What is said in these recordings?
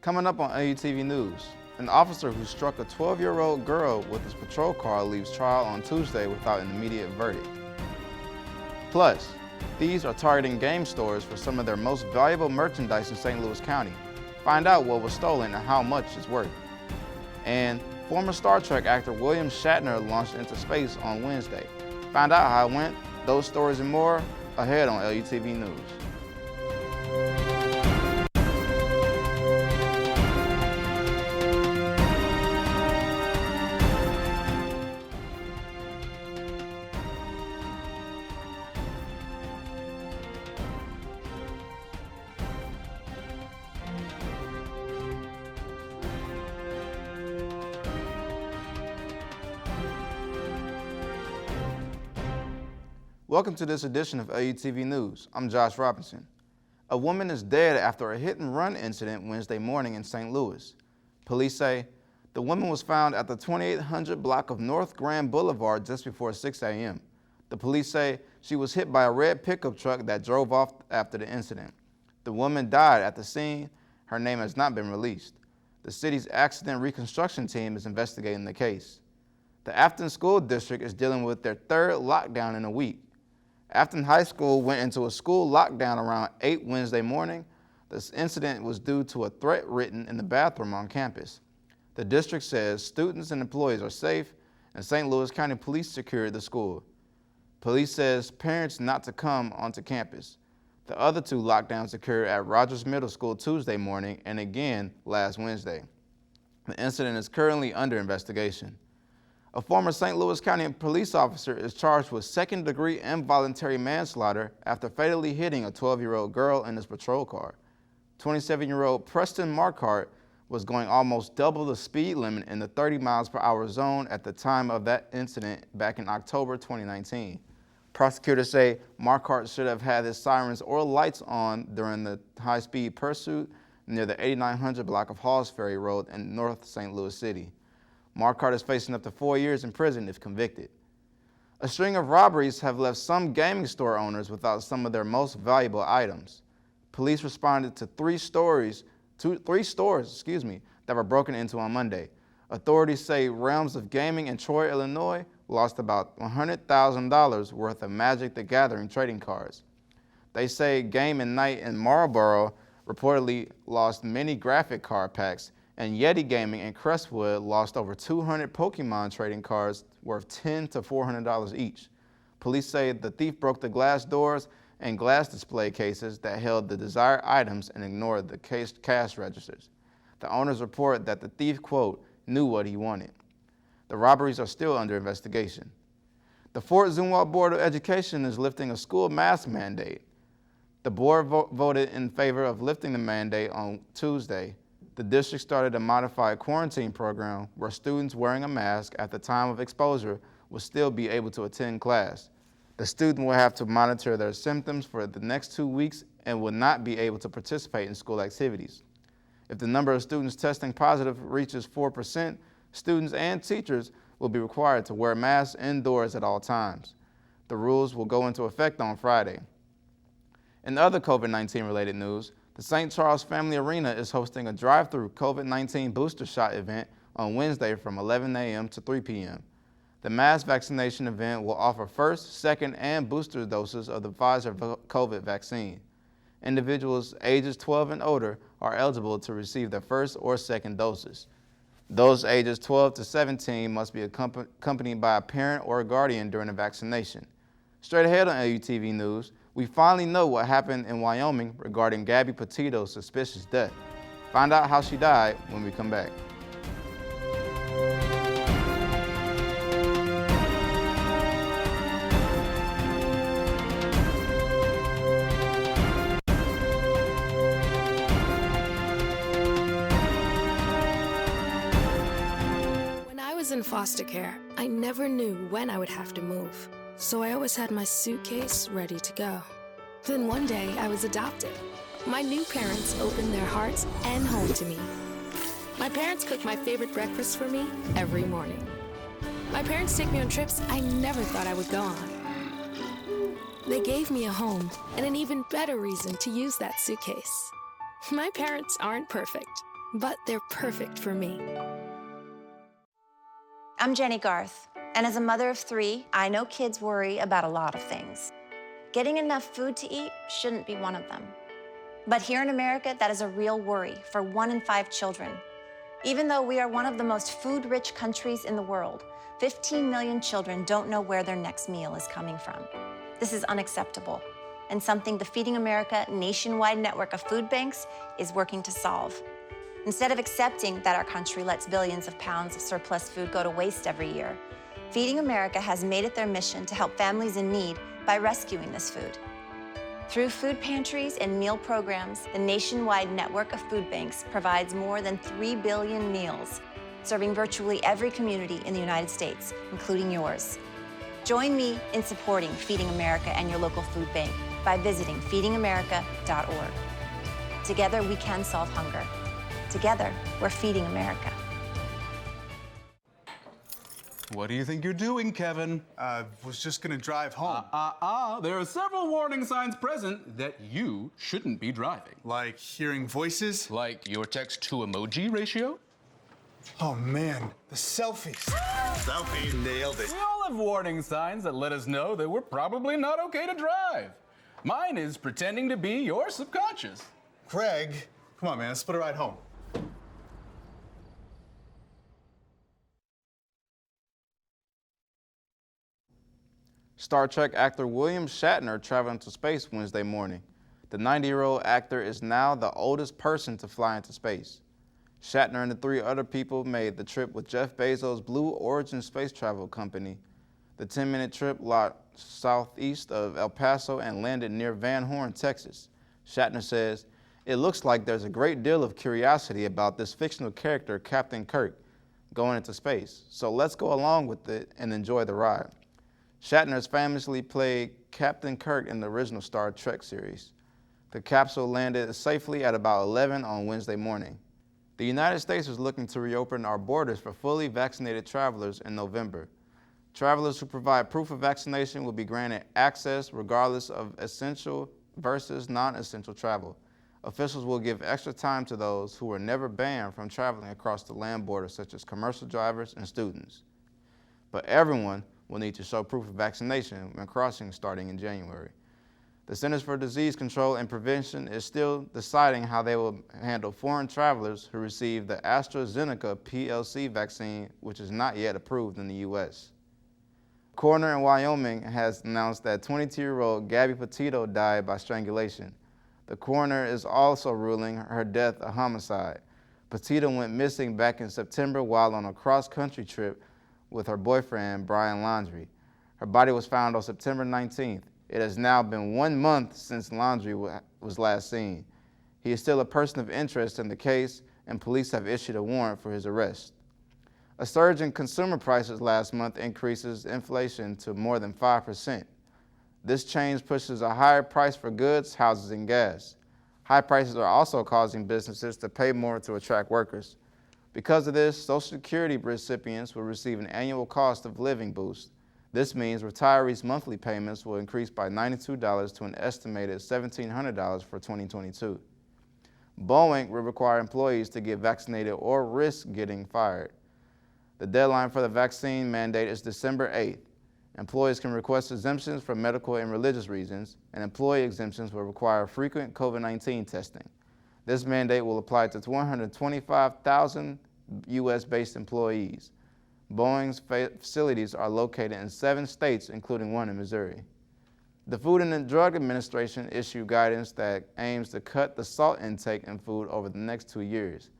Coming up on LUTV News, an officer who struck a 12-year-old girl with his patrol car leaves trial on Tuesday without an immediate verdict. Plus, thieves are targeting game stores for some of their most valuable merchandise in St. Louis County. Find out what was stolen and how much it's worth. And former Star Trek actor William Shatner launched into space on Wednesday. Find out how it went, those stories and more, ahead on LUTV News. Welcome to this edition of LUTV News. I'm Josh Robinson. A woman is dead after a hit-and-run incident Wednesday morning in St. Louis. Police say the woman was found at the 2800 block of North Grand Boulevard just before 6 a.m. The police say she was hit by a red pickup truck that drove off after the incident. The woman died at the scene. Her name has not been released. The city's accident reconstruction team is investigating the case. The Afton School District is dealing with their third lockdown in a week. Afton High School went into a school lockdown around 8 Wednesday morning. This incident was due to a threat written in the bathroom on campus. The district says students and employees are safe, and St. Louis County Police secured the school. Police says parents not to come onto campus. The other two lockdowns occurred at Rogers Middle School Tuesday morning and again last Wednesday. The incident is currently under investigation. A former St. Louis County police officer is charged with second-degree involuntary manslaughter after fatally hitting a 12-year-old girl in his patrol car. 27-year-old Preston Marquardt was going almost double the speed limit in the 30 miles per hour zone at the time of that incident back in October 2019. Prosecutors say Marquardt should have had his sirens or lights on during the high-speed pursuit near the 8900 block of Halls Ferry Road in North St. Louis City. Marquardt is facing up to 4 years in prison if convicted. A string of robberies have left some gaming store owners without some of their most valuable items. Police responded to three stores that were broken into on Monday. Authorities say Realms of Gaming in Troy, Illinois lost about $100,000 worth of Magic the Gathering trading cards. They say Game and Night in Marlboro reportedly lost many graphic card packs, and Yeti Gaming in Crestwood lost over 200 Pokemon trading cards worth $10 to $400 each. Police say the thief broke the glass doors and glass display cases that held the desired items and ignored the cash registers. The owners report that the thief, quote, knew what he wanted. The robberies are still under investigation. The Fort Zumwalt Board of Education is lifting a school mask mandate. The board voted in favor of lifting the mandate on Tuesday. The district started a modified quarantine program where students wearing a mask at the time of exposure will still be able to attend class. The student will have to monitor their symptoms for the next 2 weeks and will not be able to participate in school activities. If the number of students testing positive reaches 4%, students and teachers will be required to wear masks indoors at all times. The rules will go into effect on Friday. In other COVID-19 related news, the St. Charles Family Arena is hosting a drive-through COVID-19 booster shot event on Wednesday from 11 a.m. to 3 p.m. The mass vaccination event will offer first, second, and booster doses of the Pfizer COVID vaccine. Individuals ages 12 and older are eligible to receive their first or second doses. Those ages 12 to 17 must be accompanied by a parent or a guardian during the vaccination. Straight ahead on LUTV News, we finally know what happened in Wyoming regarding Gabby Petito's suspicious death. Find out how she died when we come back. When I was in foster care, I never knew when I would have to move. So I always had my suitcase ready to go. Then one day I was adopted. My new parents opened their hearts and home to me. My parents cook my favorite breakfast for me every morning. My parents take me on trips I never thought I would go on. They gave me a home and an even better reason to use that suitcase. My parents aren't perfect, but they're perfect for me. I'm Jenny Garth, and as a mother of 3, I know kids worry about a lot of things. Getting enough food to eat shouldn't be one of them. But here in America, that is a real worry for 1 in 5 children. Even though we are one of the most food-rich countries in the world, 15 million children don't know where their next meal is coming from. This is unacceptable, and something the Feeding America nationwide network of food banks is working to solve. Instead of accepting that our country lets billions of pounds of surplus food go to waste every year, Feeding America has made it their mission to help families in need by rescuing this food. Through food pantries and meal programs, the nationwide network of food banks provides more than 3 billion meals, serving virtually every community in the United States, including yours. Join me in supporting Feeding America and your local food bank by visiting feedingamerica.org. Together, we can solve hunger. Together, we're Feeding America. What do you think you're doing, Kevin? Was just gonna drive home. There are several warning signs present that you shouldn't be driving. Like hearing voices? Like your text-to-emoji ratio? Oh man, the selfies. Selfie, nailed it. We all have warning signs that let us know that we're probably not okay to drive. Mine is pretending to be your subconscious. Craig, come on man, let's split a ride home. Star Trek actor William Shatner traveled into space Wednesday morning. The 90-year-old actor is now the oldest person to fly into space. Shatner and the 3 other people made the trip with Jeff Bezos' Blue Origin space travel company. The 10-minute trip launched southeast of El Paso and landed near Van Horn, Texas. Shatner says, "It looks like there's a great deal of curiosity about this fictional character, Captain Kirk, going into space. So let's go along with it and enjoy the ride." Shatner has famously played Captain Kirk in the original Star Trek series. The capsule landed safely at about 11 on Wednesday morning. The United States is looking to reopen our borders for fully vaccinated travelers in November. Travelers who provide proof of vaccination will be granted access regardless of essential versus non-essential travel. Officials will give extra time to those who were never banned from traveling across the land border, such as commercial drivers and students. But everyone will need to show proof of vaccination when crossing starting in January. The Centers for Disease Control and Prevention is still deciding how they will handle foreign travelers who receive the AstraZeneca PLC vaccine, which is not yet approved in the U.S. A coroner in Wyoming has announced that 22-year-old Gabby Petito died by strangulation. The coroner is also ruling her death a homicide. Petito went missing back in September while on a cross-country trip with her boyfriend, Brian Laundrie. Her body was found on September 19th. It has now been 1 month since Laundrie was last seen. He is still a person of interest in the case, and police have issued a warrant for his arrest. A surge in consumer prices last month increases inflation to more than 5%. This change pushes a higher price for goods, houses, and gas. High prices are also causing businesses to pay more to attract workers. Because of this, Social Security recipients will receive an annual cost of living boost. This means retirees' monthly payments will increase by $92 to an estimated $1,700 for 2022. Boeing will require employees to get vaccinated or risk getting fired. The deadline for the vaccine mandate is December 8th. Employees can request exemptions for medical and religious reasons, and employee exemptions will require frequent COVID-19 testing. This mandate will apply to 125,000 U.S.-based employees. Boeing's facilities are located in 7 states, including 1 in Missouri. The Food and Drug Administration issued guidance that aims to cut the salt intake in food over the next 2 years.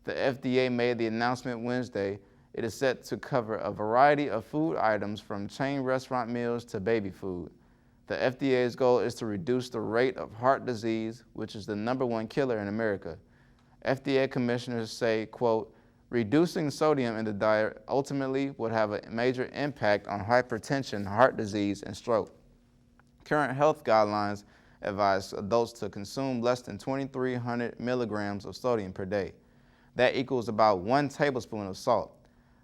The FDA made the announcement Wednesday. It is set to cover a variety of food items from chain restaurant meals to baby food. The FDA's goal is to reduce the rate of heart disease, which is the #1 killer in America. FDA commissioners say, quote, "Reducing sodium in the diet ultimately would have a major impact on hypertension, heart disease, and stroke." Current health guidelines advise adults to consume less than 2,300 milligrams of sodium per day. That equals about 1 tablespoon of salt.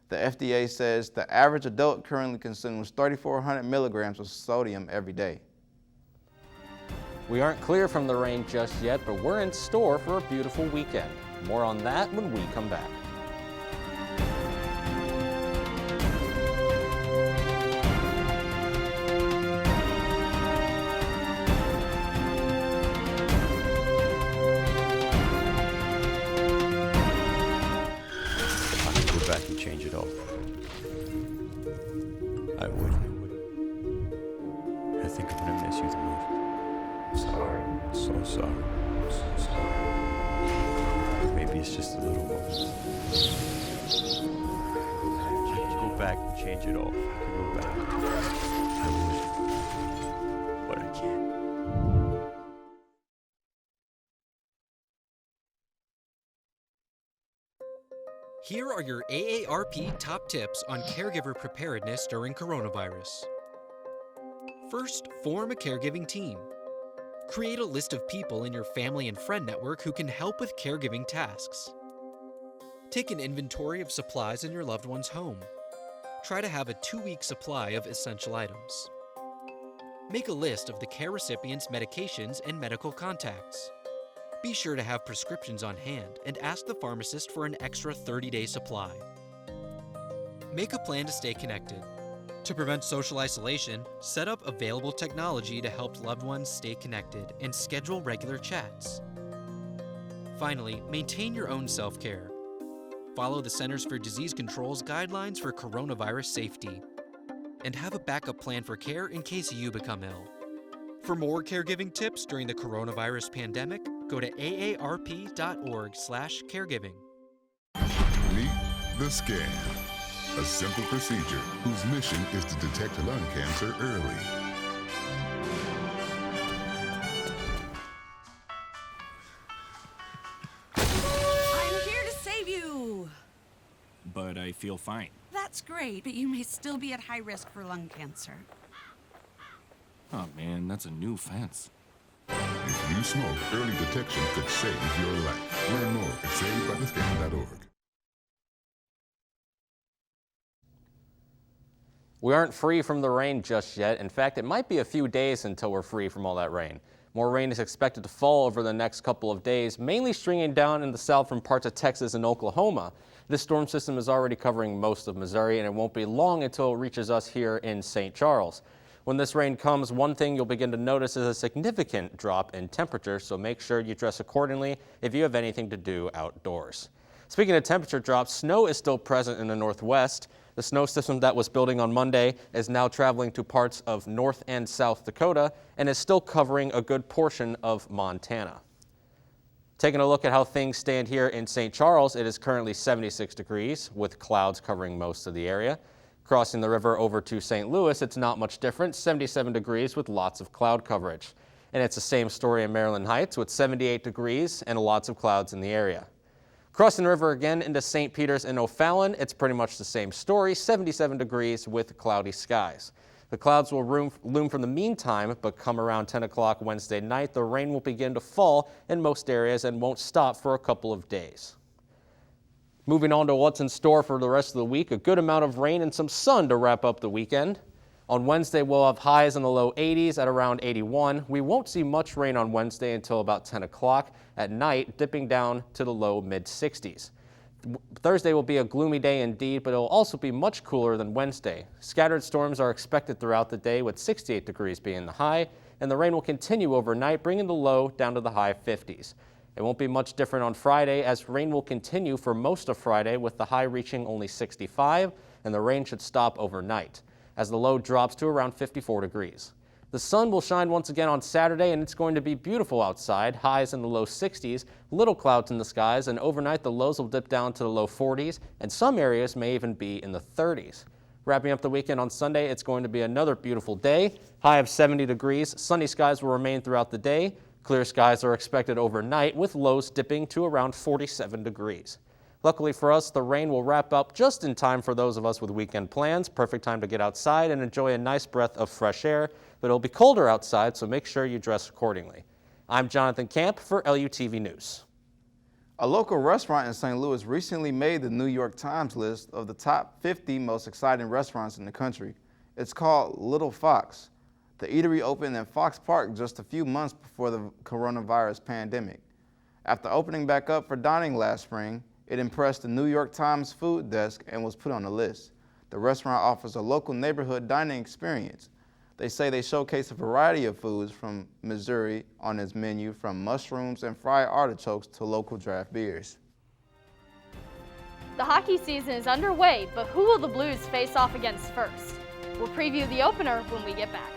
The FDA says the average adult currently consumes 3,400 milligrams of sodium every day. We aren't clear from the rain just yet, but we're in store for a beautiful weekend. More on that when we come back. Back and change it all. I would. I think I'm gonna miss you the most. Sorry. So sorry. So sorry. Maybe it's just a little moment. I could go back and change it all. I could go back. I would. But I can't. Here are your AARP top tips on caregiver preparedness during coronavirus. First, form a caregiving team. Create a list of people in your family and friend network who can help with caregiving tasks. Take an inventory of supplies in your loved one's home. Try to have a 2-week supply of essential items. Make a list of the care recipient's medications and medical contacts. Be sure to have prescriptions on hand and ask the pharmacist for an extra 30-day supply. Make a plan to stay connected. To prevent social isolation, set up available technology to help loved ones stay connected and schedule regular chats. Finally, maintain your own self-care. Follow the Centers for Disease Control's guidelines for coronavirus safety. And have a backup plan for care in case you become ill. For more caregiving tips during the coronavirus pandemic, go to aarp.org/caregiving. Meet the Scan, a simple procedure whose mission is to detect lung cancer early. I'm here to save you! But I feel fine. That's great, but you may still be at high risk for lung cancer. Oh man, that's a new fence. If you smoke, early detection could save your life. Learn more at savedbythescan.org. We aren't free from the rain just yet. In fact, it might be a few days until we're free from all that rain. More rain is expected to fall over the next couple of days, mainly stringing down in the south from parts of Texas and Oklahoma. This storm system is already covering most of Missouri, and it won't be long until it reaches us here in St. Charles. When this rain comes, one thing you'll begin to notice is a significant drop in temperature, so make sure you dress accordingly if you have anything to do outdoors. Speaking of temperature drops, snow is still present in the northwest. The snow system that was building on Monday is now traveling to parts of North and South Dakota and is still covering a good portion of Montana. Taking a look at how things stand here in St. Charles, it is currently 76 degrees with clouds covering most of the area. Crossing the river over to St. Louis, it's not much different, 77 degrees with lots of cloud coverage. And it's the same story in Maryland Heights with 78 degrees and lots of clouds in the area. Crossing the river again into St. Peters and O'Fallon, it's pretty much the same story, 77 degrees with cloudy skies. The clouds will loom from the meantime, but come around 10 o'clock Wednesday night, the rain will begin to fall in most areas and won't stop for a couple of days. Moving on to what's in store for the rest of the week, a good amount of rain and some sun to wrap up the weekend. On Wednesday, we'll have highs in the low 80s at around 81. We won't see much rain on Wednesday until about 10 o'clock at night, dipping down to the low mid-60s. Thursday will be a gloomy day indeed, but it will also be much cooler than Wednesday. Scattered storms are expected throughout the day, with 68 degrees being the high, and the rain will continue overnight, bringing the low down to the high 50s. It won't be much different on Friday, as rain will continue for most of Friday, with the high reaching only 65, and the rain should stop overnight, as the low drops to around 54 degrees. The sun will shine once again on Saturday, and it's going to be beautiful outside, highs in the low 60s, little clouds in the skies, and overnight the lows will dip down to the low 40s, and some areas may even be in the 30s. Wrapping up the weekend on Sunday, it's going to be another beautiful day, high of 70 degrees, sunny skies will remain throughout the day. Clear skies are expected overnight, with lows dipping to around 47 degrees. Luckily for us, the rain will wrap up just in time for those of us with weekend plans. Perfect time to get outside and enjoy a nice breath of fresh air, but it'll be colder outside, so make sure you dress accordingly. I'm Jonathan Camp for LUTV News. A local restaurant in St. Louis recently made the New York Times list of the top 50 most exciting restaurants in the country. It's called Little Fox. The eatery opened in Fox Park just a few months before the coronavirus pandemic. After opening back up for dining last spring, it impressed the New York Times food desk and was put on the list. The restaurant offers a local neighborhood dining experience. They say they showcase a variety of foods from Missouri on its menu, from mushrooms and fried artichokes to local draft beers. The hockey season is underway, but who will the Blues face off against first? We'll preview the opener when we get back.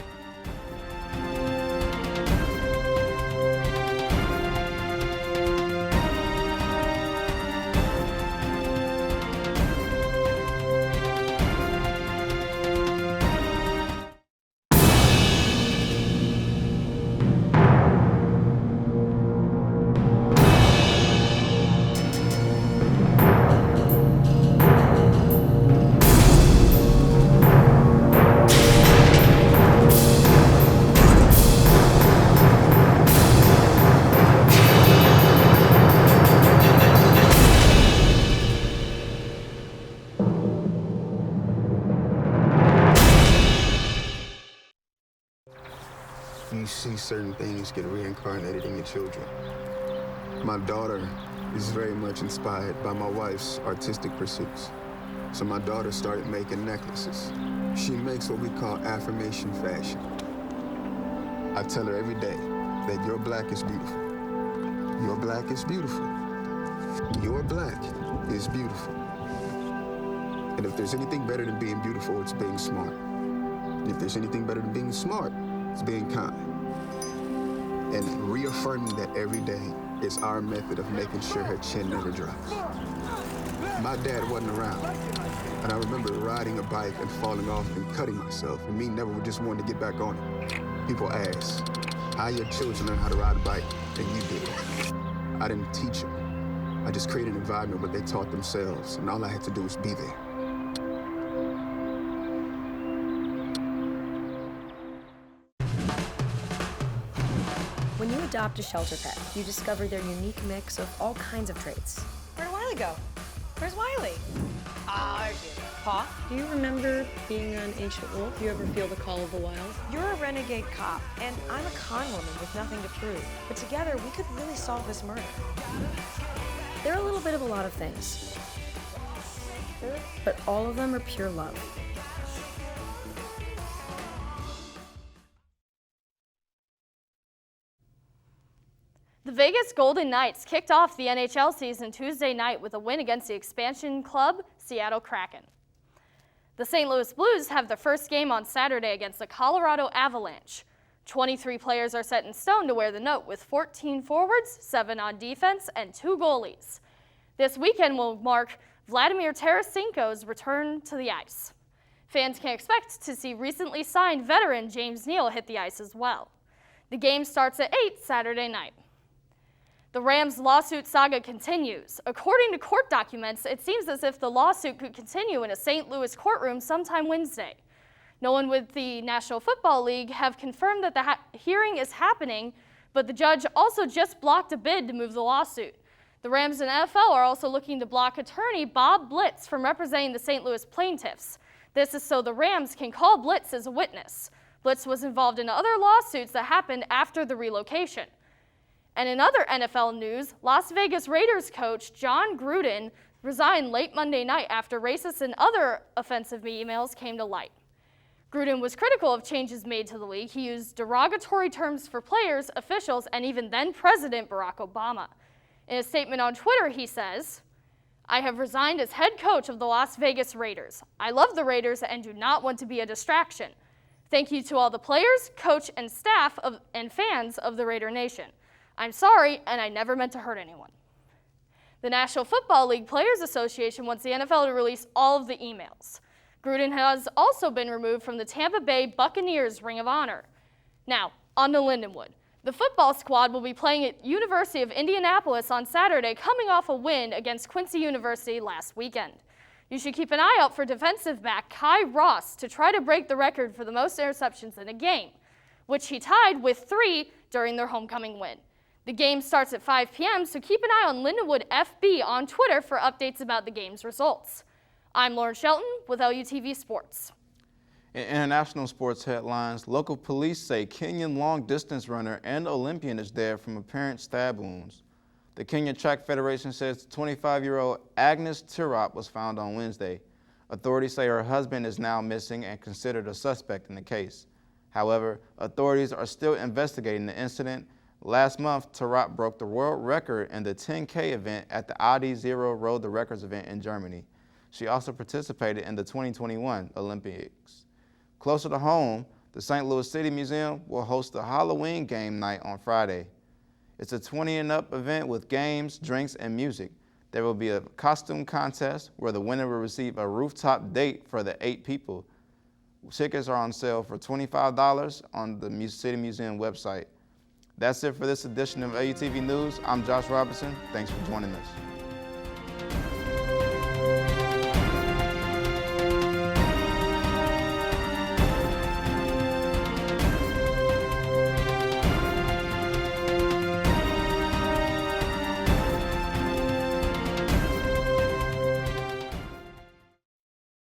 You see certain things get reincarnated in your children. My daughter is very much inspired by my wife's artistic pursuits. So my daughter started making necklaces. She makes what we call affirmation fashion. I tell her every day that your black is beautiful. Your black is beautiful. Your black is beautiful. And if there's anything better than being beautiful, it's being smart. And if there's anything better than being smart, it's being kind. And reaffirming that every day is our method of making sure her chin never drops. My dad wasn't around, and I remember riding a bike and falling off and cutting myself, and me never just wanted to get back on it. People ask, how your children learn how to ride a bike, and you did. I didn't teach them. I just created an environment where they taught themselves, and all I had to do was be there. When you adopt a shelter pet, you discover their unique mix of all kinds of traits. Where'd Wiley go? Where's Wiley? Ah, there she is. Pa? Do you remember being an ancient wolf? Do you ever feel the call of the wild? You're a renegade cop, and I'm a con woman with nothing to prove. But together, we could really solve this murder. They're a little bit of a lot of things. But all of them are pure love. The Vegas Golden Knights kicked off the NHL season Tuesday night with a win against the expansion club, Seattle Kraken. The St. Louis Blues have their first game on Saturday against the Colorado Avalanche. 23 players are set in stone to wear the note, with 14 forwards, 7 on defense, and 2 goalies. This weekend will mark Vladimir Tarasenko's return to the ice. Fans can expect to see recently signed veteran James Neal hit the ice as well. The game starts at 8 Saturday night. The Rams' lawsuit saga continues. According to court documents, it seems as if the lawsuit could continue in a St. Louis courtroom sometime Wednesday. No one with the National Football League have confirmed that the hearing is happening, but the judge also just blocked a bid to move the lawsuit. The Rams and NFL are also looking to block attorney Bob Blitz from representing the St. Louis plaintiffs. This is so the Rams can call Blitz as a witness. Blitz was involved in other lawsuits that happened after the relocation. And in other NFL news, Las Vegas Raiders coach John Gruden resigned late Monday night after racist and other offensive emails came to light. Gruden was critical of changes made to the league. He used derogatory terms for players, officials, and even then-President Barack Obama. In a statement on Twitter, he says, "I have resigned as head coach of the Las Vegas Raiders. I love the Raiders and do not want to be a distraction. Thank you to all the players, coach, and staff and fans of the Raider Nation. I'm sorry, and I never meant to hurt anyone." The National Football League Players Association wants the NFL to release all of the emails. Gruden has also been removed from the Tampa Bay Buccaneers Ring of Honor. Now, on to Lindenwood. The football squad will be playing at University of Indianapolis on Saturday, coming off a win against Quincy University last weekend. You should keep an eye out for defensive back Kai Ross to try to break the record for the most interceptions in a game, which he tied with 3 during their homecoming win. The game starts at 5 p.m., so keep an eye on Lindenwood FB on Twitter for updates about the game's results. I'm Lauren Shelton with LUTV Sports. In international sports headlines, local police say Kenyan long-distance runner and Olympian is dead from apparent stab wounds. The Kenya Track Federation says 25-year-old Agnes Tirop was found on Wednesday. Authorities say her husband is now missing and considered a suspect in the case. However, authorities are still investigating the incident. Last month, Tirop broke the world record in the 10K event at the Adi Zero Road to Records event in Germany. She also participated in the 2021 Olympics. Closer to home, the St. Louis City Museum will host a Halloween game night on Friday. It's a 20 and up event with games, drinks, and music. There will be a costume contest where the winner will receive a rooftop date for the 8 people. Tickets are on sale for $25 on the City Museum website. That's it for this edition of LUTV News. I'm Josh Robinson. Thanks for joining us.